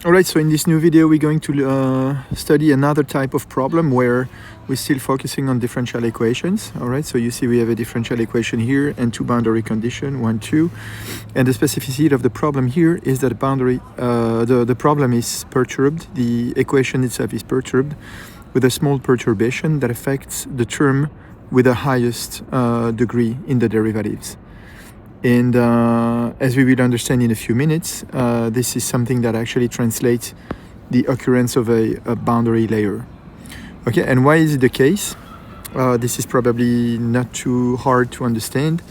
Alright, so in this new video we're going to study another type of problem where we're still focusing on differential equations. Alright, so you see we have a differential equation here and two boundary conditions, 1, 2. And the specificity of the problem here is that the problem is perturbed, the equation itself is perturbed with a small perturbation that affects the term with the highest degree in the derivatives. And as we will understand in a few minutes, this is something that actually translates the occurrence of a boundary layer. Okay, and why is it the case? This is probably not too hard to understand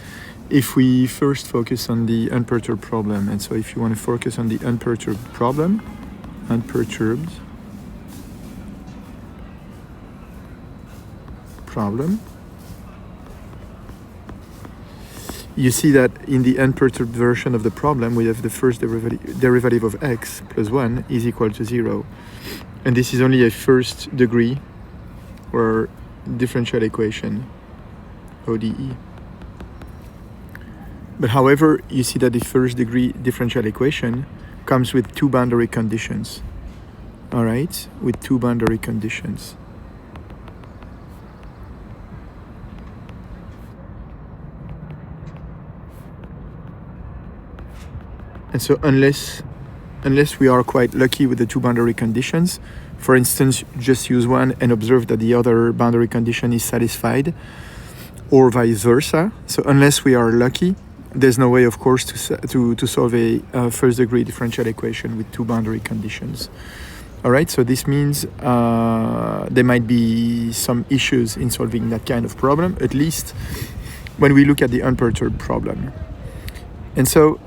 if we first focus on the unperturbed problem. And so if you want to focus on the unperturbed problem, you see that in the unperturbed version of the problem, we have the first derivative of x plus 1 is equal to 0. And this is only a first degree or differential equation, ODE. But however, you see that the first degree differential equation comes with two boundary conditions. All right, with two boundary conditions. And so unless we are quite lucky with the two boundary conditions, for instance, just use one and observe that the other boundary condition is satisfied, or vice versa. So unless we are lucky, there's no way, of course, to solve a first degree differential equation with two boundary conditions. All right, so this means there might be some issues in solving that kind of problem, at least when we look at the unperturbed problem. And so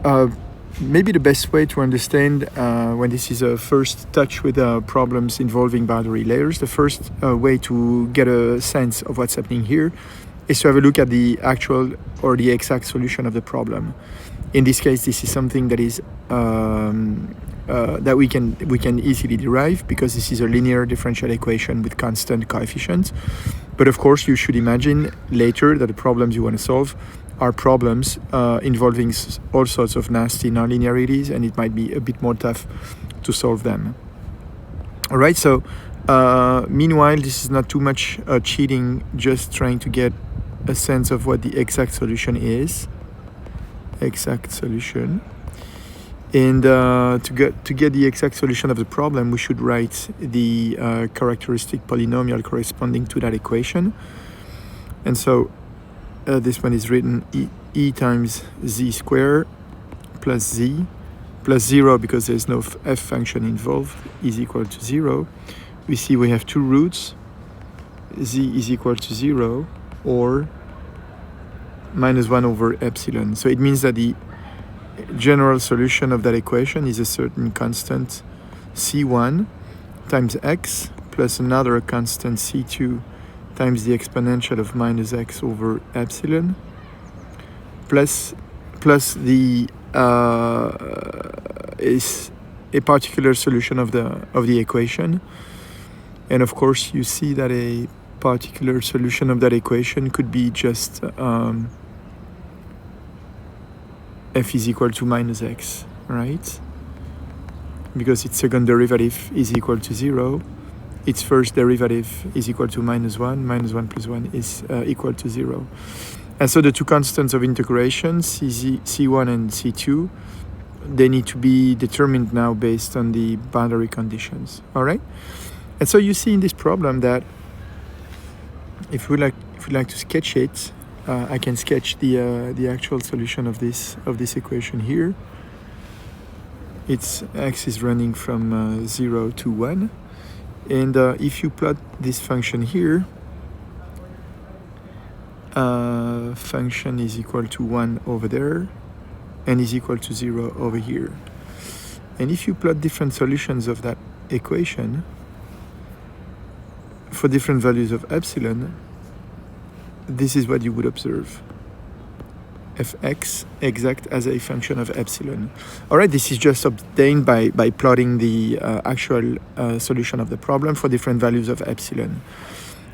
maybe the best way to understand when this is a first touch with problems involving boundary layers, the first way to get a sense of what's happening here is to have a look at the actual or the exact solution of the problem. In this case, this is something that is that we can easily derive because this is a linear differential equation with constant coefficients. But of course, you should imagine later that the problems you want to solve are problems involving all sorts of nasty nonlinearities, and it might be a bit more tough to solve them. All right, so meanwhile, this is not too much cheating, just trying to get a sense of what the exact solution is. Exact solution. And to get the exact solution of the problem, we should write the characteristic polynomial corresponding to that equation. And so this one is written e times z squared plus z plus 0 because there's no f function involved is equal to 0. We see we have two roots, z is equal to 0 or minus 1 over epsilon. So it means that the general solution of that equation is a certain constant c1 times x plus another constant c2 times the exponential of minus x over epsilon plus the is a particular solution of the equation. And of course you see that a particular solution of that equation could be just f is equal to minus x, right? Because its second derivative is equal to 0. Its first derivative is equal to minus 1. Minus 1 plus 1 is equal to 0. And so the two constants of integration, C1 and C2, they need to be determined now based on the boundary conditions. All right? And so you see in this problem that if we'd like to sketch it, I can sketch the actual solution of this equation here. Its x is running from 0 to 1. And if you plot this function here, function is equal to 1 over there and is equal to 0 over here. And if you plot different solutions of that equation for different values of epsilon, this is what you would observe. Fx exact as a function of epsilon. All right, this is just obtained by plotting the actual solution of the problem for different values of epsilon.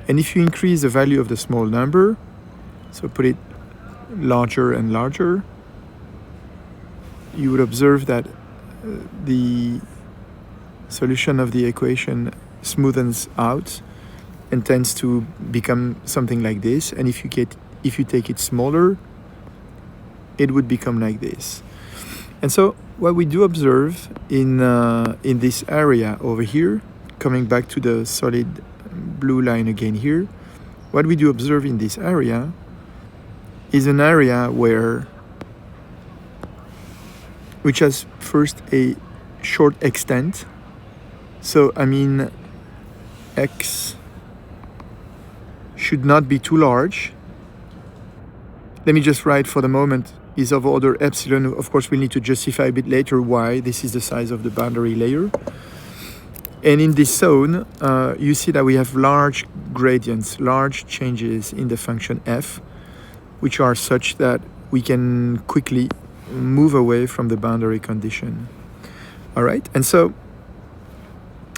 And if you increase the value of the small number, so put it larger and larger, you would observe that the solution of the equation smoothens out and tends to become something like this. And if you take it smaller, it would become like this. And so what we do observe in this area over here, coming back to the solid blue line again here, what we do observe in this area is an area which has first a short extent. So I mean x should not be too large. Let me just write for the moment is of order epsilon. Of course, we'll need to justify a bit later why this is the size of the boundary layer. And in this zone, you see that we have large gradients, large changes in the function f, which are such that we can quickly move away from the boundary condition. All right, and so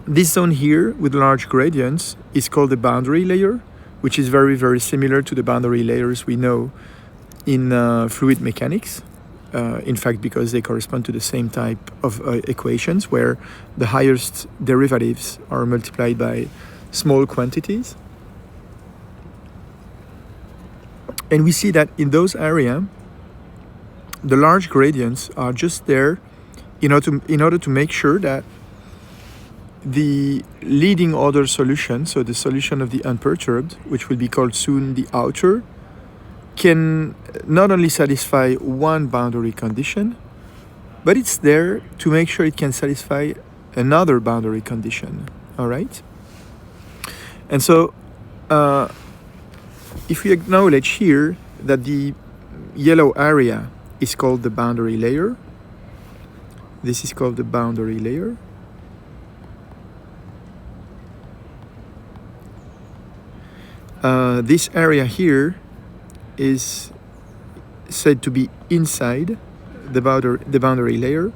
this zone here with large gradients is called the boundary layer, which is very, very similar to the boundary layers we know in fluid mechanics. In fact, because they correspond to the same type of equations where the highest derivatives are multiplied by small quantities. And we see that in those areas, the large gradients are just there in order to make sure that the leading order solution, so the solution of the unperturbed, which will be called soon the outer, can not only satisfy one boundary condition, but it's there to make sure it can satisfy another boundary condition. All right? And so if we acknowledge here that the yellow area is called the boundary layer, this is called the boundary layer. This area here is said to be inside the boundary layer,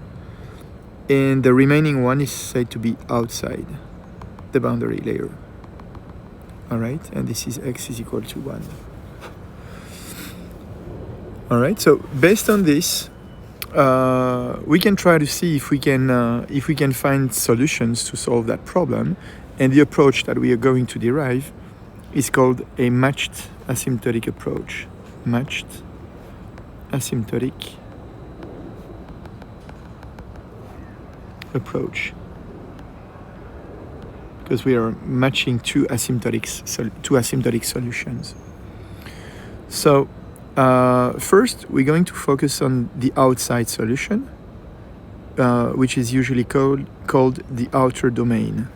and the remaining one is said to be outside the boundary layer. All right, and this is x is equal to 1. All right, so based on this, we can try to see if we can find solutions to solve that problem, and the approach that we are going to derive is called a matched asymptotic approach. Matched asymptotic approach, because we are matching two asymptotic solutions. So first we're going to focus on the outside solution, which is usually called the outer domain.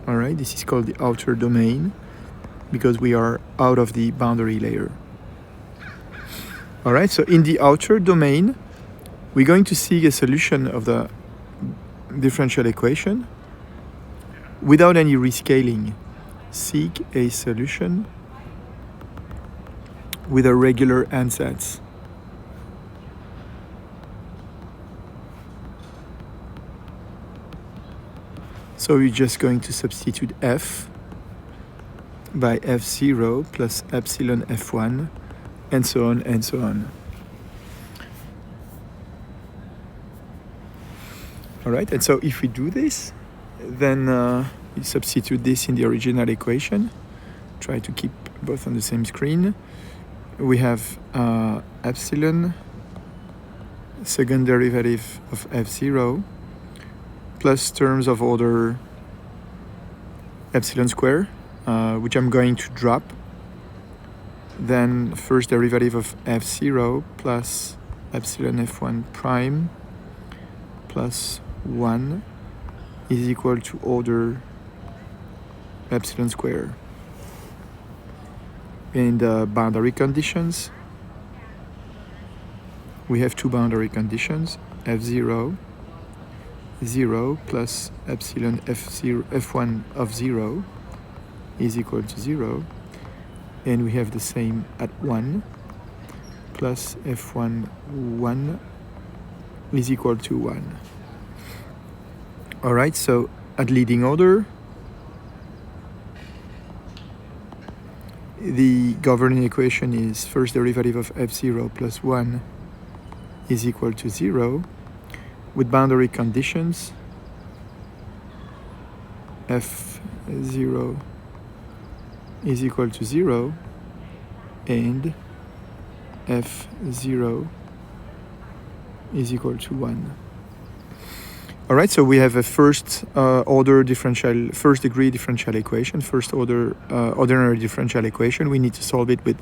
All right, this is called the outer domain because we are out of the boundary layer. All right, so in the outer domain, we're going to seek a solution of the differential equation without any rescaling. Seek a solution with a regular ansatz. So we're just going to substitute f by f0 plus epsilon f1, and so on and so on. All right, and so if we do this, then we substitute this in the original equation. Try to keep both on the same screen. We have epsilon, second derivative of f0, plus terms of order epsilon square, which I'm going to drop. Then first derivative of f0 plus epsilon f1 prime plus 1 is equal to order epsilon square. In the boundary conditions, we have two boundary conditions, f0, 0 plus epsilon f1 of 0 is equal to 0, and we have the same at 1 plus f1 1 is equal to 1. All right, so at leading order, the governing equation is first derivative of f0 plus 1 is equal to 0, with boundary conditions f0 is equal to 0 and f0 is equal to 1. All right, so we have a first degree differential equation, first order ordinary differential equation. We need to solve it with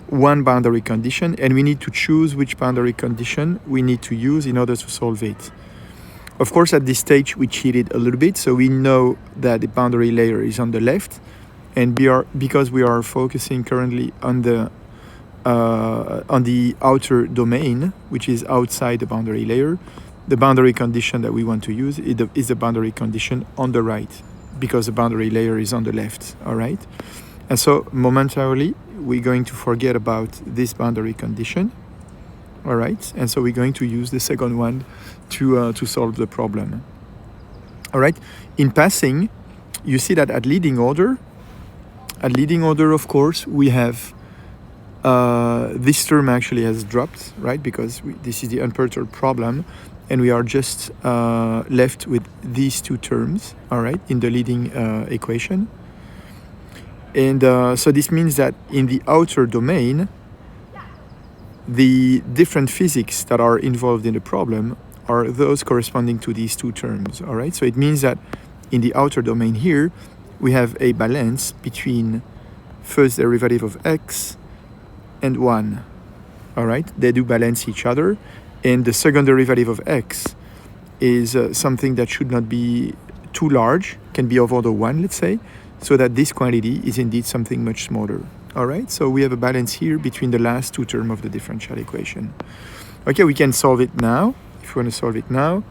one boundary condition, and we need to choose which boundary condition we need to use in order to solve it. Of course, at this stage, we cheated a little bit, so we know that the boundary layer is on the left, and because we are focusing currently on the outer domain, which is outside the boundary layer, the boundary condition that we want to use is the boundary condition on the right, because the boundary layer is on the left, all right? And so momentarily, we're going to forget about this boundary condition, all right? And so we're going to use the second one to solve the problem, all right? In passing, you see that at leading order, of course, we have this term actually has dropped, right? Because this is the unperturbed problem, and we are just left with these two terms, all right, in the leading equation. And so this means that in the outer domain, the different physics that are involved in the problem are those corresponding to these two terms, all right? So it means that in the outer domain here, we have a balance between first derivative of x and 1, all right? They do balance each other, and the second derivative of x is something that should not be too large, can be of order 1, let's say, so that this quantity is indeed something much smaller, all right? So we have a balance here between the last two terms of the differential equation. Okay, we can solve it now, if we want to solve it now.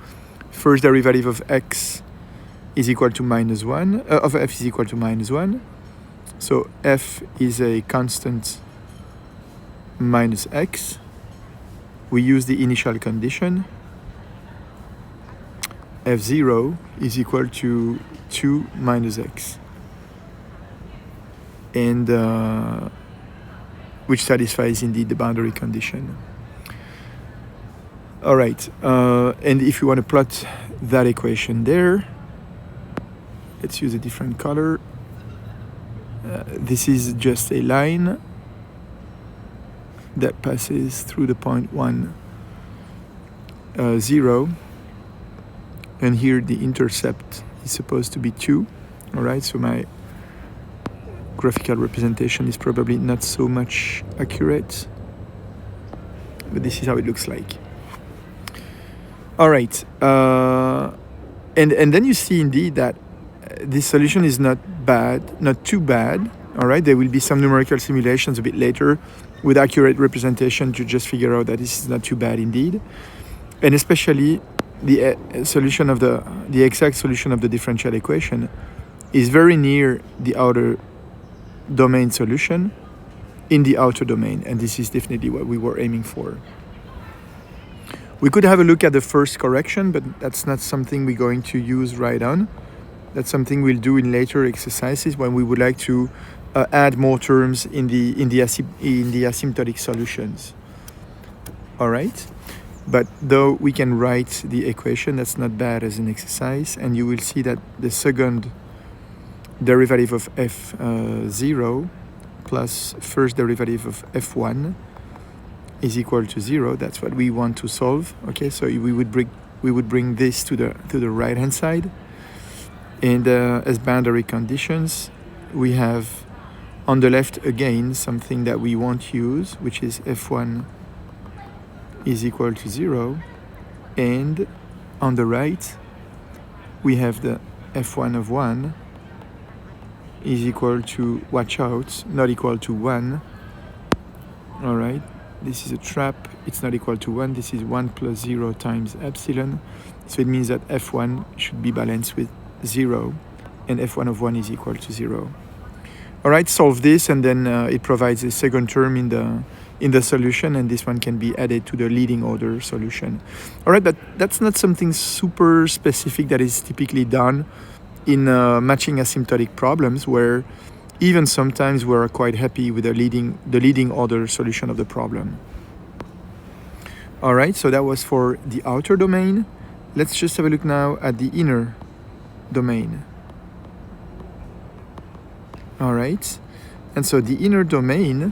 First derivative of x is equal to minus 1, of f is equal to minus 1. So f is a constant minus x. We use the initial condition. f0 is equal to 2 minus x. And which satisfies indeed the boundary condition. All right, and if you want to plot that equation there, let's use a different color. This is just a line that passes through the point 1, 0, and here the intercept is supposed to be 2, all right? So my graphical representation is probably not so much accurate, but this is how it looks like. All right, and then you see indeed that this solution is not bad, not too bad. All right, there will be some numerical simulations a bit later with accurate representation to just figure out that this is not too bad indeed, and especially the solution of the exact solution of the differential equation is very near the outer domain solution in the outer domain, and this is definitely what we were aiming for. We could have a look at the first correction, but that's not something we're going to use right on. That's something we'll do in later exercises when we would like to add more terms in the asymptotic solutions. All right, but though we can write the equation, that's not bad as an exercise, and you will see that the second derivative of f0 plus first derivative of f1 is equal to 0. That's what we want to solve. Okay, so we would bring this to the right hand side, and as boundary conditions, we have on the left again something that we won't use, which is f1 is equal to 0, and on the right we have the f1 of 1 is equal to, watch out, not equal to 1. All right, this is a trap. It's not equal to 1. This is 1 plus 0 times epsilon. So it means that f1 should be balanced with 0, and f1 of 1 is equal to 0. All right, solve this, and then it provides a second term in the solution, and this one can be added to the leading order solution. All right, but that's not something super specific that is typically done in matching asymptotic problems, where even sometimes we're quite happy with the leading order solution of the problem. All right, so that was for the outer domain. Let's just have a look now at the inner domain. All right, and so the inner domain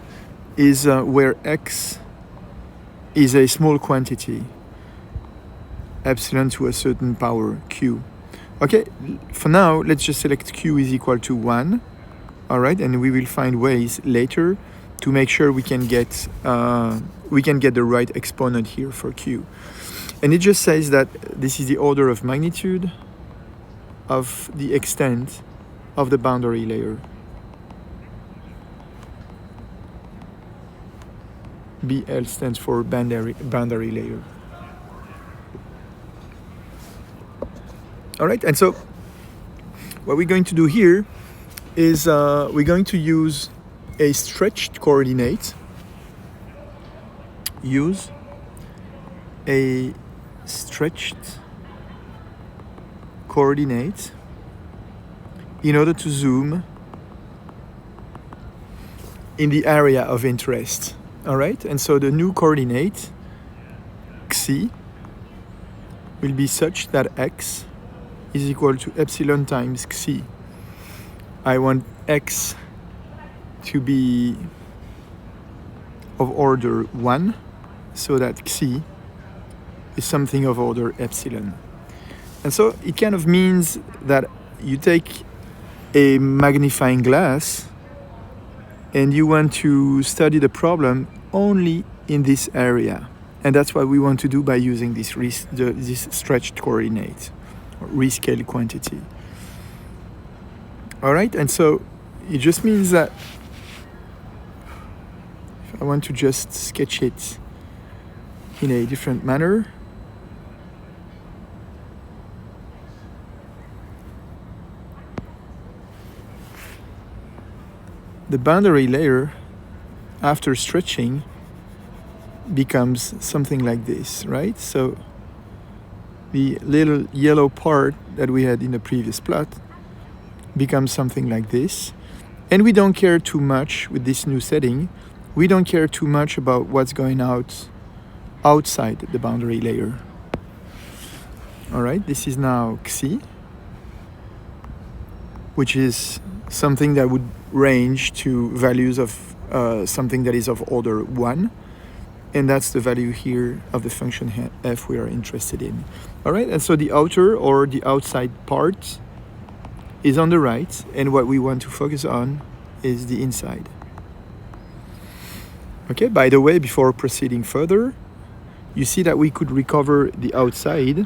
is where x is a small quantity, epsilon to a certain power, q. Okay, for now, let's just select q is equal to 1. All right, and we will find ways later to make sure we can get the right exponent here for q. And it just says that this is the order of magnitude of the extent of the boundary layer. BL stands for boundary layer. All right, and so what we're going to do here is we're going to use a stretched coordinate. Use a stretched coordinate in order to zoom in the area of interest. All right, and so the new coordinate xi will be such that x is equal to epsilon times xi. I want x to be of order 1, so that xi is something of order epsilon. And so it kind of means that you take a magnifying glass and you want to study the problem only in this area. And that's what we want to do by using this stretched coordinate, or rescale quantity. All right, and so it just means that if I want to just sketch it in a different manner, the boundary layer, after stretching, becomes something like this, right? So the little yellow part that we had in the previous plot becomes something like this. And we don't care too much with this new setting. We don't care too much about what's going outside the boundary layer. All right, this is now xi, which is something that would range to values of something that is of order 1. And that's the value here of the function f we are interested in. All right, and so the outer or the outside part is on the right, and what we want to focus on is the inside. Okay, by the way, before proceeding further, you see that we could recover the outside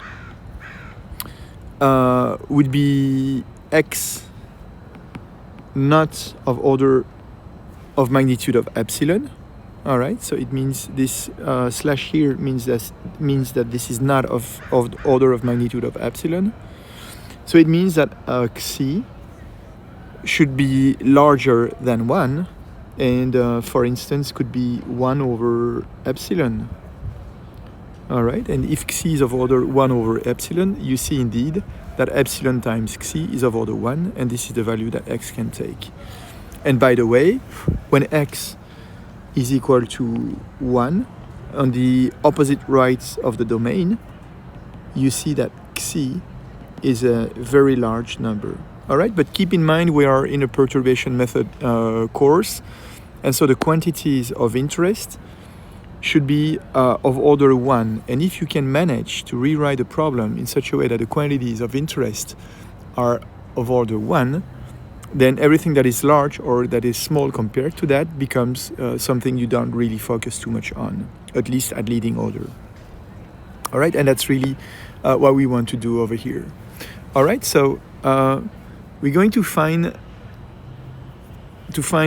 would be x not of order of magnitude of epsilon. All right, so it means this slash here means that this is not of order of magnitude of epsilon. So it means that xi should be larger than 1, and for instance could be 1 over epsilon. All right, and if xi is of order 1 over epsilon, you see indeed that epsilon times xi is of order 1, and this is the value that x can take. And by the way, when x is equal to 1, on the opposite right of the domain, you see that xi is a very large number. All right, but keep in mind we are in a perturbation method course, and so the quantities of interest should be of order 1. And if you can manage to rewrite the problem in such a way that the quantities of interest are of order 1, then everything that is large or that is small compared to that becomes something you don't really focus too much on, at least at leading order. All right, and that's really what we want to do over here. All right, so we're going to find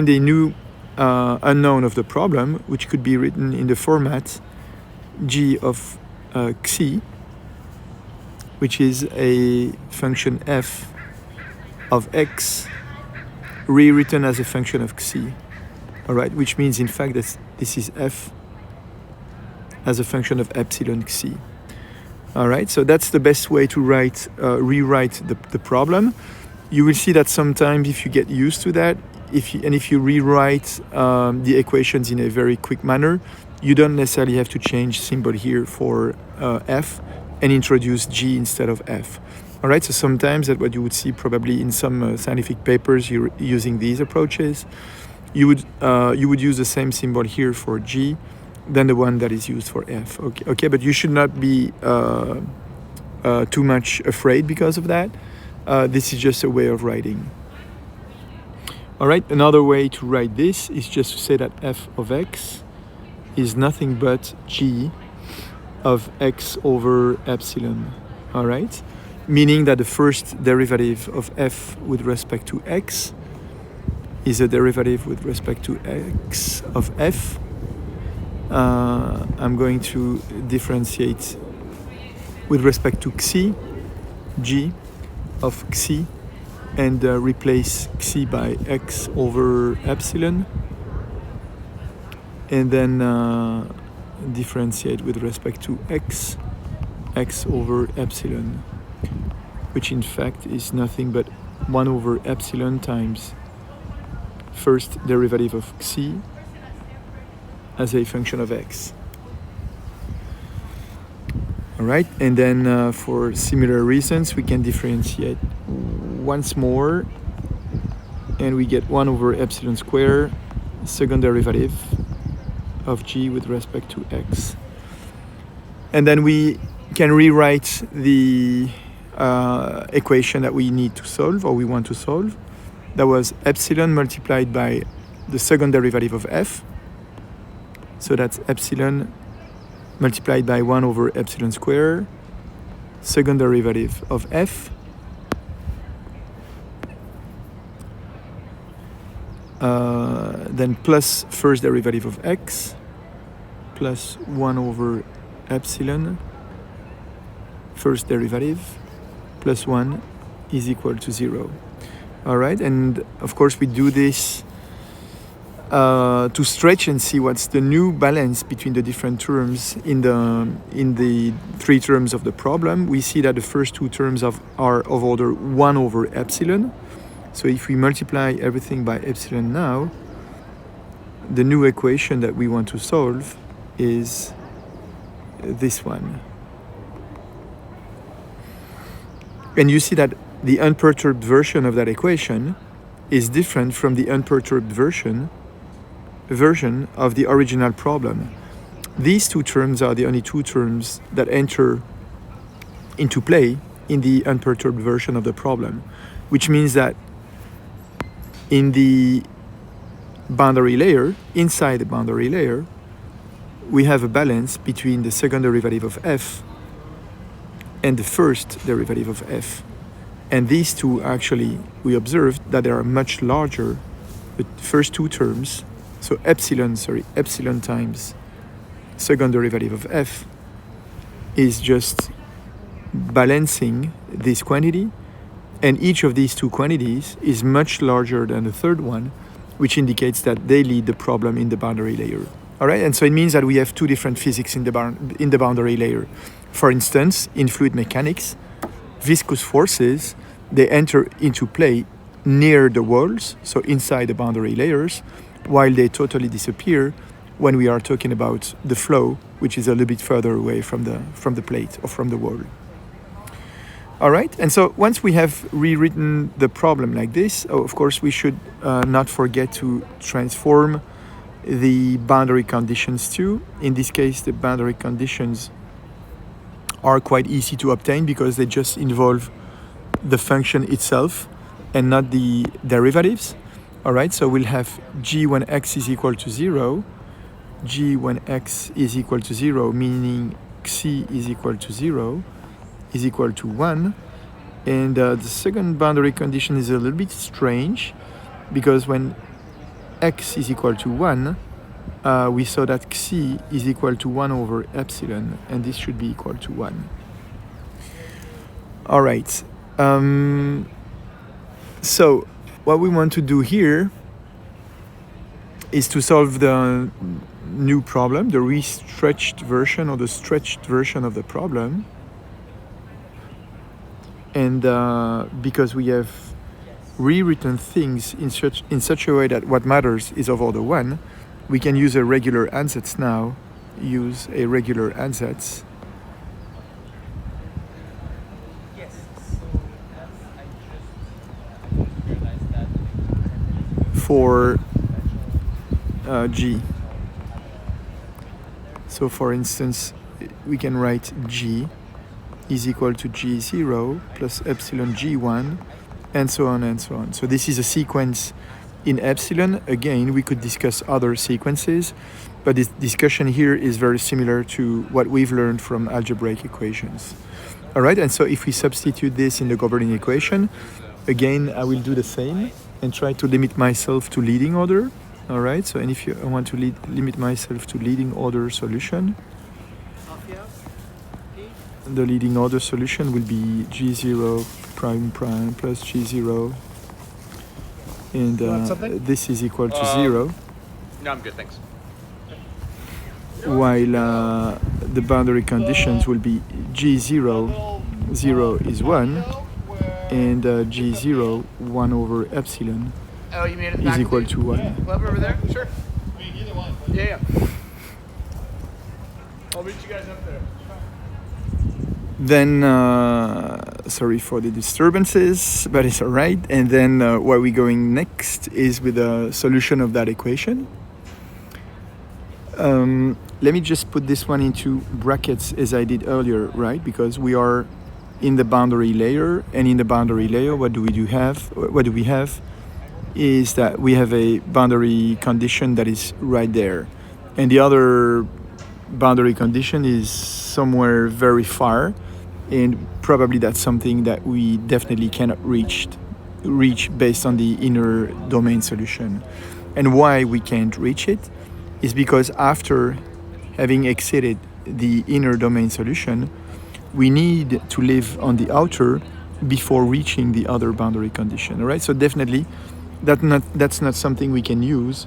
a new unknown of the problem, which could be written in the format g of xi, which is a function f of x rewritten as a function of xi. All right, which means in fact that this is f as a function of epsilon xi. All right, so that's the best way to rewrite the problem. You will see that sometimes if you get used to that, if you rewrite the equations in a very quick manner, you don't necessarily have to change symbol here for f and introduce g instead of f. All right, so sometimes that what you would see probably in some scientific papers you're using these approaches, you would use the same symbol here for G than the one that is used for F. Okay, but you should not be too much afraid because of that. This is just a way of writing. All right, another way to write this is just to say that f of x is nothing but g of x over epsilon. All right, meaning that the first derivative of f with respect to x is a derivative with respect to x of f. I'm going to differentiate with respect to xi, g of xi, and replace xi by x over epsilon, and then differentiate with respect to x over epsilon, which in fact is nothing but 1 over epsilon times first derivative of xi as a function of x. All right, and then for similar reasons, we can differentiate once more, and we get 1 over epsilon square, second derivative of g with respect to x. And then we can rewrite the equation that we need to solve, or we want to solve. That was epsilon multiplied by the second derivative of f. So that's epsilon multiplied by 1 over epsilon square, second derivative of f, then plus first derivative of x, plus 1 over epsilon, first derivative, plus 1 is equal to 0. All right, and of course we do this to stretch and see what's the new balance between the different terms in the three terms of the problem. We see that the first two terms are of order 1 over epsilon. So if we multiply everything by epsilon now, the new equation that we want to solve is this one. And you see that the unperturbed version of that equation is different from the unperturbed version of the original problem. These two terms are the only two terms that enter into play in the unperturbed version of the problem, which means that in the boundary layer, inside the boundary layer, we have a balance between the second derivative of f and the first derivative of f. And these two actually, we observed that they are much larger. The first two terms, so epsilon times second derivative of f is just balancing this quantity, and each of these two quantities is much larger than the third one, which indicates that they lead the problem in the boundary layer. All right, and so it means that we have two different physics in the boundary layer. For instance, in fluid mechanics, viscous forces, they enter into play near the walls, so inside the boundary layers, while they totally disappear when we are talking about the flow, which is a little bit further away from the plate or from the wall. All right, and so once we have rewritten the problem like this, of course we should not forget to transform the boundary conditions too. In this case, the boundary conditions are quite easy to obtain because they just involve the function itself and not the derivatives. All right, so we'll have g when x is equal to 0, g when x is equal to 0, meaning xi is equal to 0, is equal to 1. And the second boundary condition is a little bit strange because when x is equal to 1, we saw that xi is equal to 1 over epsilon, and this should be equal to 1. All right. So what we want to do here is to solve the new problem, the restretched version or the stretched version of the problem. And because we have rewritten things in such a way that what matters is of order 1, we can use a regular ansatz now. Use a regular ansatz. for G. So for instance, we can write G is equal to G0 plus epsilon G1, and so on and so on. So this is a sequence in epsilon. Again, we could discuss other sequences, but this discussion here is very similar to what we've learned from algebraic equations. All right, and so if we substitute this in the governing equation, again, I will do the same and try to limit myself to leading order. All right, so and if I want to limit myself to leading order solution, the leading order solution will be G0 prime prime plus G0, and this is equal to 0. No, I'm good, thanks. While the boundary conditions will be G0, 0 is 1, and G0, 1 over epsilon is equal to 1. Club over there? Sure. Either one. Yeah. I'll meet you guys up there. Then, sorry for the disturbances, but it's all right. And then where we're going next is with a solution of that equation. Let me just put this one into brackets as I did earlier, right? Because we are in the boundary layer, and in the boundary layer, what do we have is that we have a boundary condition that is right there. And the other boundary condition is somewhere very far, and probably that's something that we definitely cannot reach based on the inner domain solution. And why we can't reach it is because after having exceeded the inner domain solution, we need to live on the outer before reaching the other boundary condition. All right, so definitely that's not something we can use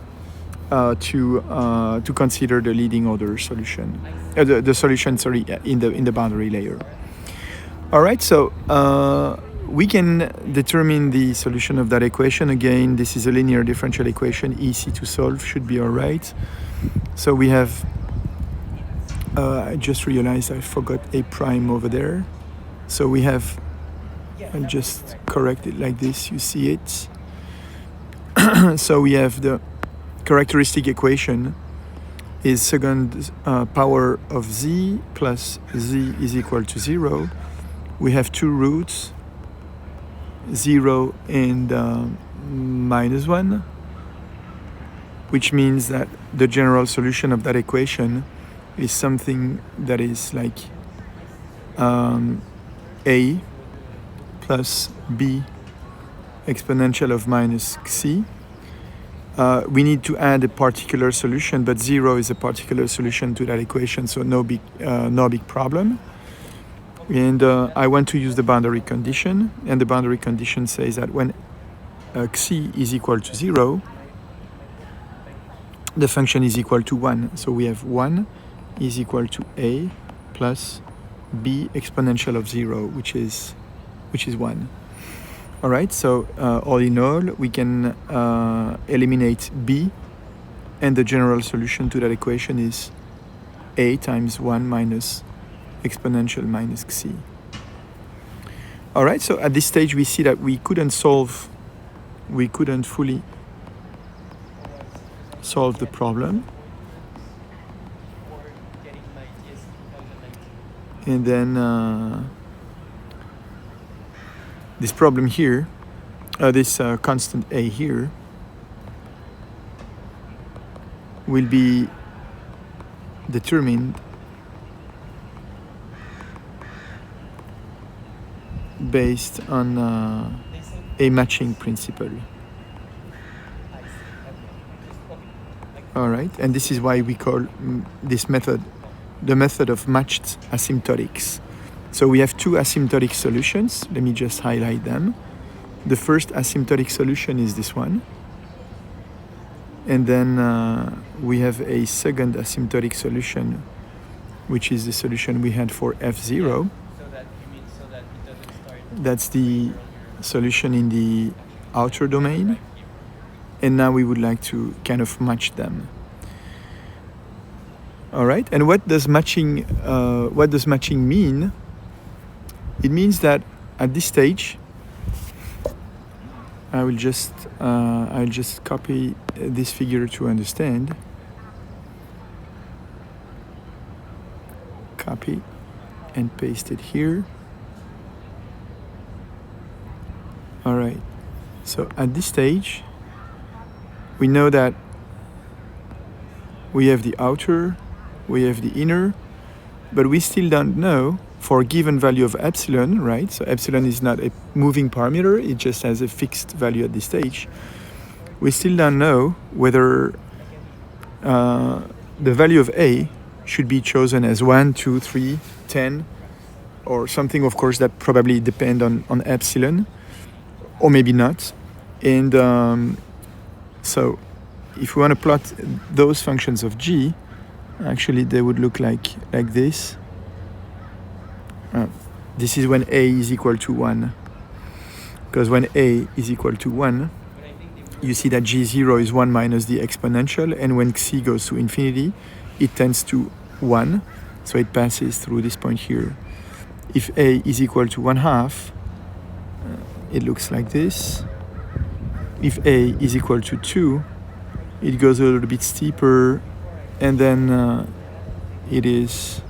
to consider the leading order solution, the solution, sorry, in the boundary layer. All right, so we can determine the solution of that equation. Again, this is a linear differential equation, easy to solve, should be all right. So we have, I just realized I forgot a prime over there. So we have, I'll just correct it like this, you see it. So we have the characteristic equation is second power of z plus z is equal to 0. We have two roots, 0 and -1, which means that the general solution of that equation is something that is like a plus b exponential of minus c. We need to add a particular solution, but 0 is a particular solution to that equation, so no big problem. And I want to use the boundary condition, and the boundary condition says that when xi is equal to 0, the function is equal to 1. So we have 1 is equal to a plus b exponential of 0, which is 1. All right, so all in all, we can eliminate b, and the general solution to that equation is a times 1 minus exponential minus xi. All right, so at this stage, we see that we couldn't fully solve the problem. And then this problem here, this constant a here, will be determined based on a matching principle. All right, and this is why we call this method the method of matched asymptotics. So we have two asymptotic solutions. Let me just highlight them. The first asymptotic solution is this one. And then we have a second asymptotic solution, which is the solution we had for f0. That's the solution in the outer domain. And now we would like to kind of match them. All right, and what does matching mean? It means that at this stage, I'll just copy this figure to understand. Copy and paste it here. All right. So at this stage, we know that we have the outer, we have the inner, but we still don't know for a given value of epsilon, right? So epsilon is not a moving parameter, it just has a fixed value at this stage. We still don't know whether the value of A should be chosen as 1, 2, 3, 10, or something, of course, that probably depend on epsilon, or maybe not. And so if we want to plot those functions of G, actually they would look like this. This is when A is equal to 1. Because when A is equal to 1, you see that G0 is 1 minus the exponential, and when Xi goes to infinity, it tends to 1, so it passes through this point here. If A is equal to 1/2, it looks like this. If A is equal to 2, it goes a little bit steeper, and then it is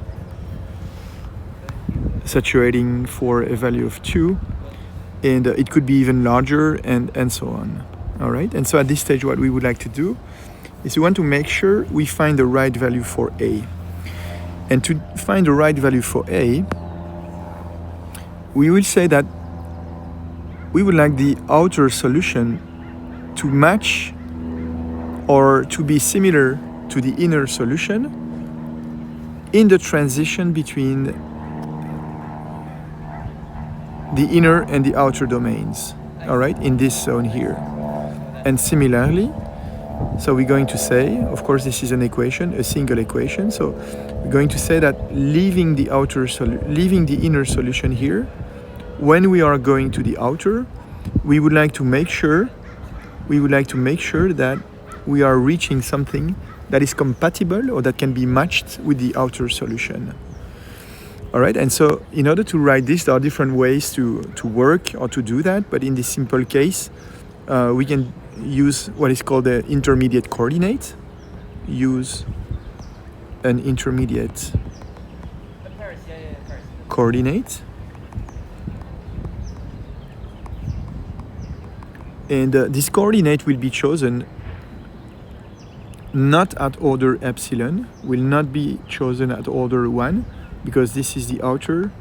saturating for a value of 2, and it could be even larger, and so on. All right, and so at this stage what we would like to do is we want to make sure we find the right value for A. And to find the right value for A, we will say that we would like the outer solution to match or to be similar to the inner solution in the transition between the inner and the outer domains, all right, in this zone here. And similarly, so we're going to say, of course, this is an equation, a single equation, so we're going to say that leaving the inner solution here, when we are going to the outer, we would like to make sure that we are reaching something that is compatible or that can be matched with the outer solution. All right, and so in order to write this, there are different ways to work or to do that, but in this simple case, we can use what is called the intermediate coordinate. Use an intermediate coordinate. And this coordinate will be chosen not at order epsilon, will not be chosen at order 1, because this is the outer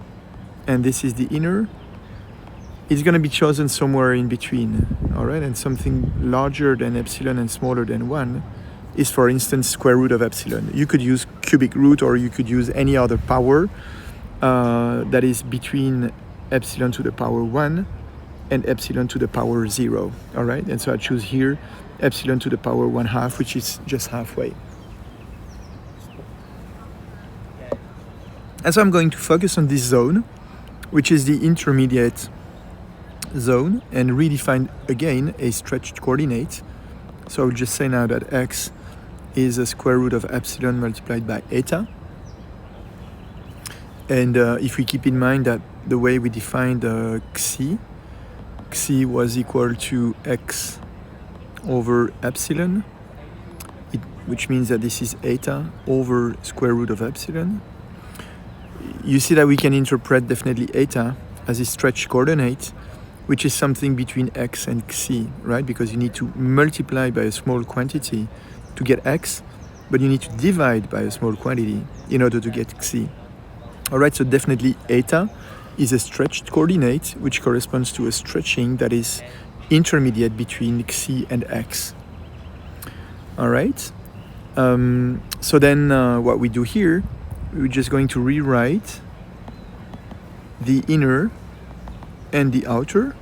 and this is the inner. It's going to be chosen somewhere in between, all right? And something larger than epsilon and smaller than 1 is, for instance, square root of epsilon. You could use cubic root, or you could use any other power that is between epsilon to the power 1 and epsilon to the power 0, all right? And so I choose here epsilon to the power 1/2, which is just halfway. And so I'm going to focus on this zone, which is the intermediate zone, and redefine again a stretched coordinate. So I'll just say now that x is a square root of epsilon multiplied by eta. And if we keep in mind that the way we defined xi was equal to x over epsilon, which means that this is eta over square root of epsilon. You see that we can interpret definitely eta as a stretched coordinate, which is something between x and xi, right? Because you need to multiply by a small quantity to get x, but you need to divide by a small quantity in order to get xi. All right, so definitely eta is a stretched coordinate, which corresponds to a stretching that is intermediate between xi and x. All right, so then what we do here, we're just going to rewrite the inner and the outer,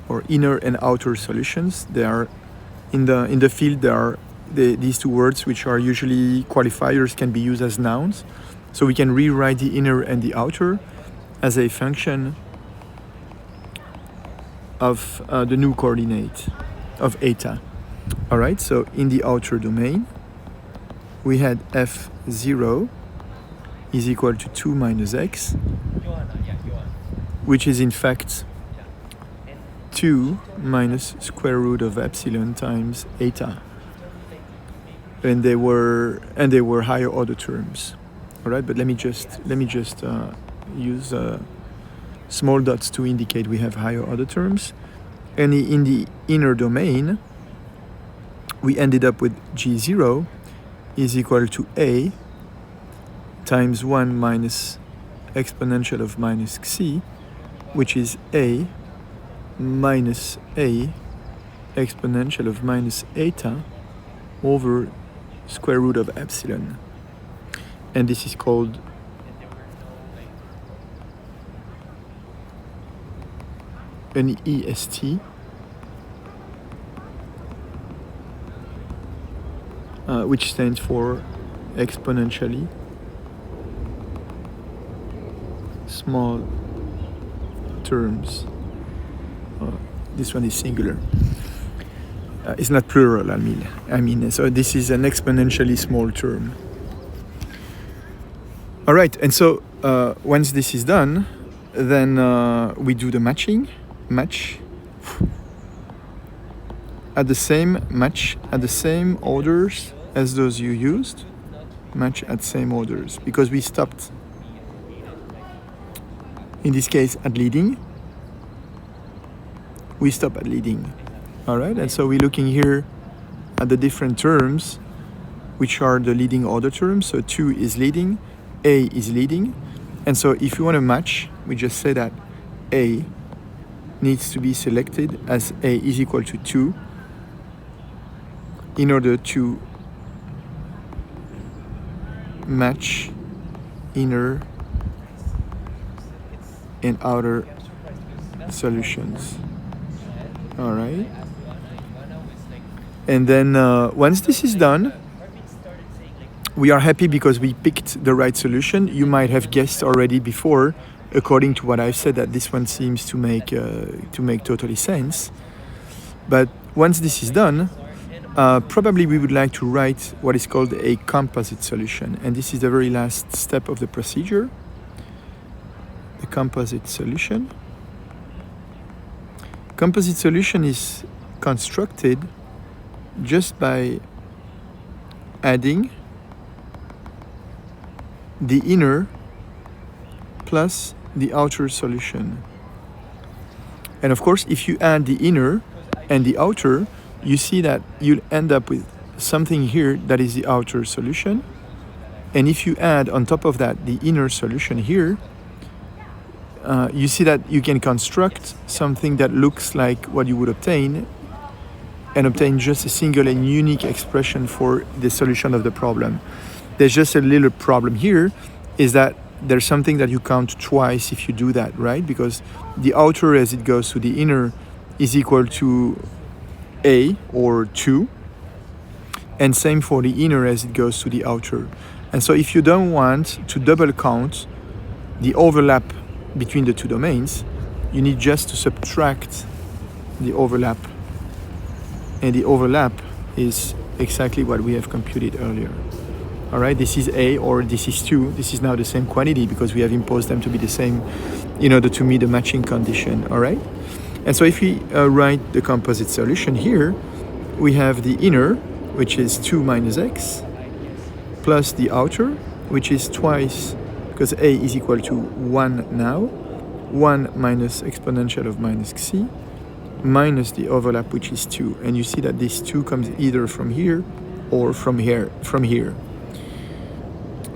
or inner and outer solutions. They are in the field. There are these two words, which are usually qualifiers, can be used as nouns. So we can rewrite the inner and the outer as a function of the new coordinate of eta. All right, so in the outer domain, we had f0 is equal to 2 minus x, which is in fact 2 minus square root of epsilon times eta. And they were higher order terms. All right, but let me just use small dots to indicate we have higher order terms. And in the inner domain, we ended up with G0 is equal to A times 1 minus exponential of minus xi, which is A minus A exponential of minus eta over square root of epsilon. And this is called an EST, which stands for exponentially small terms. This one is singular. It's not plural, I mean, so this is an exponentially small term. All right, and so once this is done, then we do the match at the same orders as those you used, match at same orders, because we stopped, in this case, at leading. We stop at leading. All right, and so we're looking here at the different terms, which are the leading order terms. So 2 is leading, A is leading. And so if you want to match, we just say that A needs to be selected as A is equal to 2 in order to match inner and outer solutions. All right. And then once this is done, we are happy because we picked the right solution. You might have guessed already before, according to what I've said, that this one seems to make totally sense. But once this is done, probably we would like to write what is called a composite solution. And this is the very last step of the procedure. The composite solution. Composite solution is constructed just by adding the inner plus the outer solution. And of course, if you add the inner and the outer, you see that you'll end up with something here that is the outer solution. And if you add on top of that the inner solution here, you see that you can construct something that looks like what you would obtain, and obtain just a single and unique expression for the solution of the problem. There's just a little problem here, is that there's something that you count twice if you do that, right? Because the outer as it goes to the inner is equal to A or 2, and same for the inner as it goes to the outer. And so if you don't want to double count the overlap between the two domains, you need just to subtract the overlap. And the overlap is exactly what we have computed earlier. All right, this is A or this is 2. This is now the same quantity because we have imposed them to be the same in order to meet the matching condition. All right, and so if we write the composite solution here, we have the inner, which is 2 minus x, plus the outer, which is twice, because A is equal to 1 now, 1 minus exponential of minus xi, minus the overlap, which is 2. And you see that this 2 comes either from here or from here.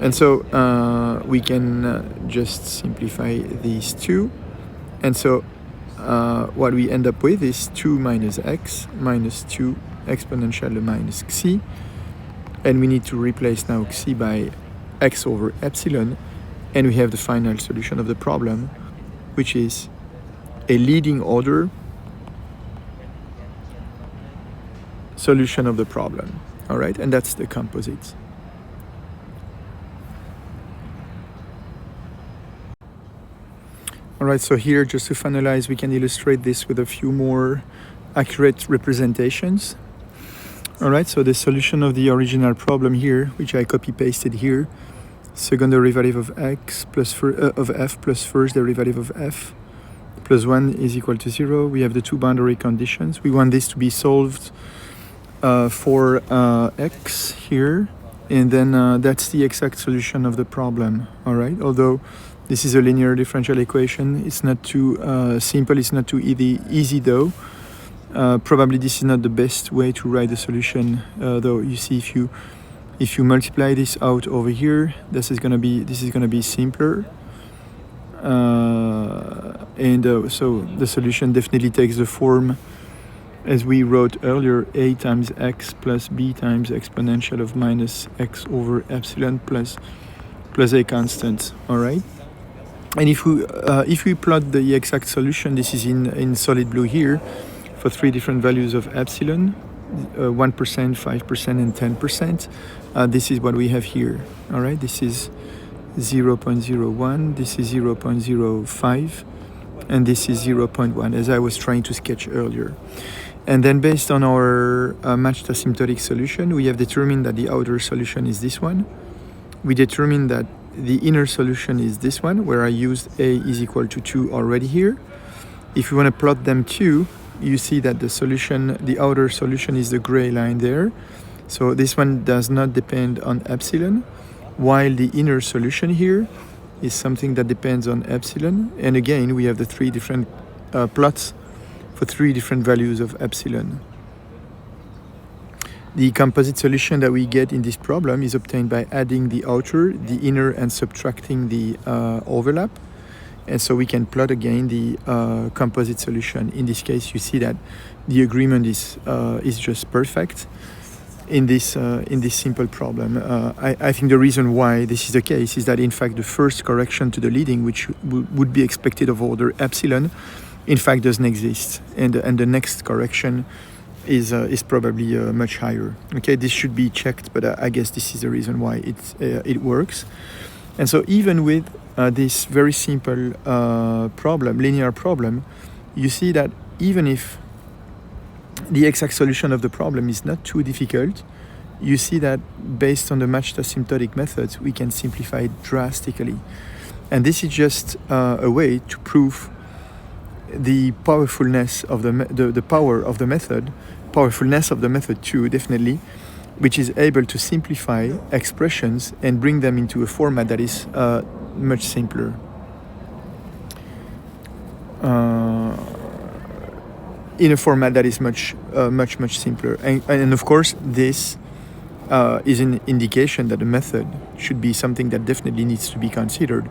And so we can just simplify these 2. And so what we end up with is 2 minus x minus 2 exponential of minus xi. And we need to replace now xi by x over epsilon. And we have the final solution of the problem, which is a leading order solution of the problem. All right, and that's the composite. All right, so here, just to finalize, we can illustrate this with a few more accurate representations. All right, so the solution of the original problem here, which I copy-pasted here, second derivative of x plus of f plus first derivative of f plus 1 is equal to 0. We have the two boundary conditions. We want this to be solved for x here, and then that's the exact solution of the problem, all right? Although this is a linear differential equation, it's not too simple, it's not too easy though. Probably this is not the best way to write the solution, though. You see, if you multiply this out over here, this is gonna be simpler. So the solution definitely takes the form, as we wrote earlier, a times x plus b times exponential of minus x over epsilon plus a constant. All right. And if we plot the exact solution, this is in solid blue here, for three different values of epsilon, 1%, 5%, and 10%. This is what we have here. All right. This is 0.01, this is 0.05, and this is 0.1, as I was trying to sketch earlier. And then based on our matched asymptotic solution, we have determined that the outer solution is this one. We determined that the inner solution is this one, where I used a is equal to 2 already here. If you want to plot them too, you see that the outer solution is the gray line there. So this one does not depend on epsilon, while the inner solution here is something that depends on epsilon. And again, we have the three different plots for three different values of epsilon. The composite solution that we get in this problem is obtained by adding the outer, the inner, and subtracting the overlap. And so we can plot again the composite solution. In this case, you see that the agreement is just perfect in this simple problem. I think the reason why this is the case is that in fact the first correction to the leading, which would be expected of order epsilon, in fact doesn't exist, and the next correction is probably much higher. Okay, this should be checked, but I guess this is the reason why it works. And so even with this very simple linear problem, you see that even if the exact solution of the problem is not too difficult, you see that based on the matched asymptotic methods, we can simplify it drastically. And this is just a way to prove the powerfulness of the powerfulness of the method too, definitely, which is able to simplify expressions and bring them into a format that is much simpler. In a format that is much simpler. And of course, this is an indication that the method should be something that definitely needs to be considered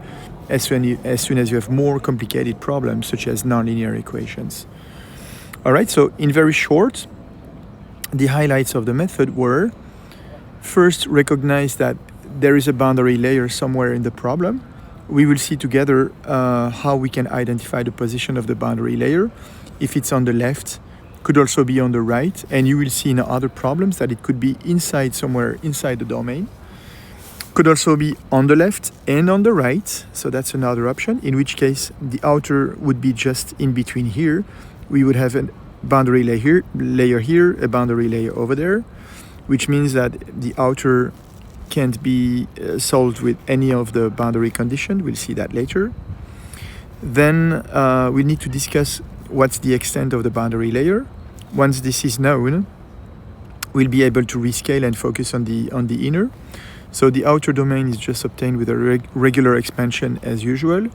as soon as you have more complicated problems, such as nonlinear equations. All right, so in very short, the highlights of the method were: first, recognize that there is a boundary layer somewhere in the problem. We will see together how we can identify the position of the boundary layer. If it's on the left, could also be on the right, and you will see in other problems that it could be somewhere inside the domain. Could also be on the left and on the right, so that's another option, in which case the outer would be just in between here. We would have a boundary layer here, a boundary layer over there, which means that the outer can't be solved with any of the boundary conditions. We'll see that later. Then we need to discuss what's the extent of the boundary layer. Once this is known, we'll be able to rescale and focus on the inner. So the outer domain is just obtained with a regular expansion as usual.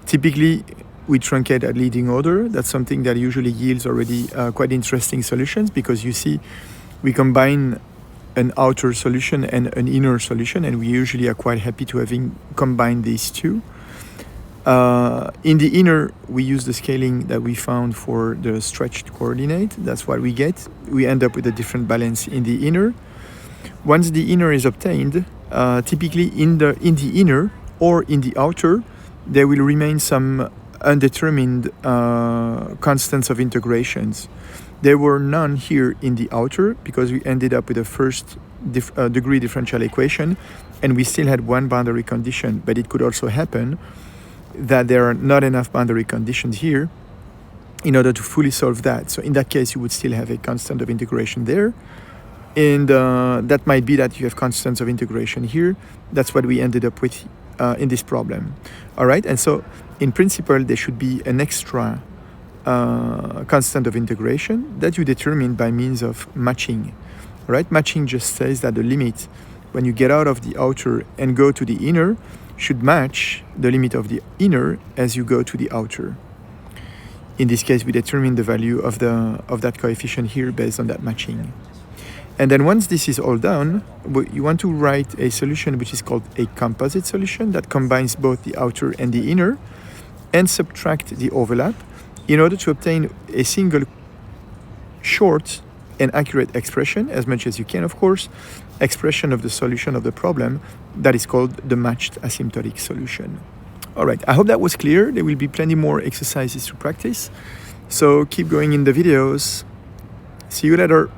Typically, we truncate at leading order. That's something that usually yields already quite interesting solutions, because you see we combine an outer solution and an inner solution, and we usually are quite happy to having combined these two. In the inner, we use the scaling that we found for the stretched coordinate. That's what we get. We end up with a different balance in the inner. Once the inner is obtained, typically in the inner or in the outer, there will remain some undetermined constants of integrations. There were none here in the outer, because we ended up with a first degree differential equation, and we still had one boundary condition. But it could also happen that there are not enough boundary conditions here in order to fully solve that. So in that case, you would still have a constant of integration there. And that might be that you have constants of integration here. That's what we ended up with in this problem. All right, and so in principle, there should be an extra constant of integration that you determine by means of matching. Right? Matching just says that the limit, when you get out of the outer and go to the inner, should match the limit of the inner as you go to the outer. In this case, we determine the value of that coefficient here based on that matching. And then once this is all done, you want to write a solution which is called a composite solution that combines both the outer and the inner and subtract the overlap in order to obtain a single short and accurate expression, as much as you can, of course, expression of the solution of the problem that is called the matched asymptotic solution. All right, I hope that was clear. There will be plenty more exercises to practice. So keep going in the videos. See you later.